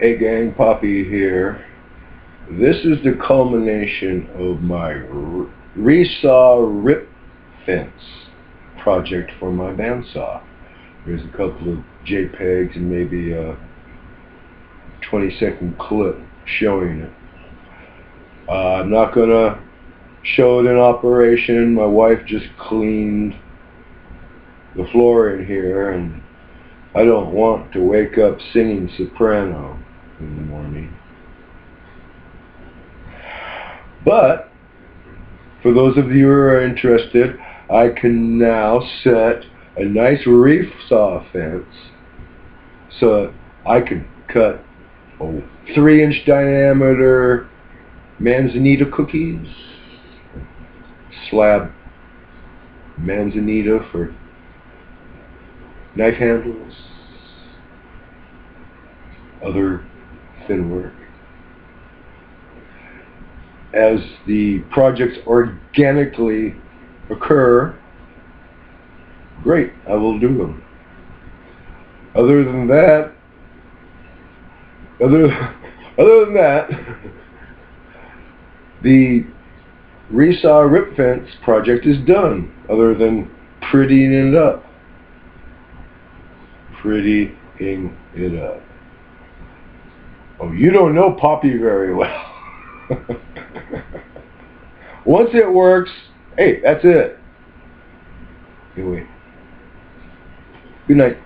Hey gang, Poppy here. This is the culmination of my resaw rip fence project for my bandsaw. There's a couple of JPEGs and maybe a 20-second clip showing it. I'm not gonna show it in operation. My wife just cleaned the floor in here, and I don't want to wake up singing soprano in the morning. But for those of you who are interested, I can now set a nice resaw fence so I can cut 3-inch diameter manzanita cookies, slab manzanita for knife handles, other thin work. As the projects organically occur, great, I will do them. Other than that, the resaw rip fence project is done, other than prettying it up. Prettying it up. Oh, you don't know Poppy very well. Once it works, hey, that's it. Anyway, good night.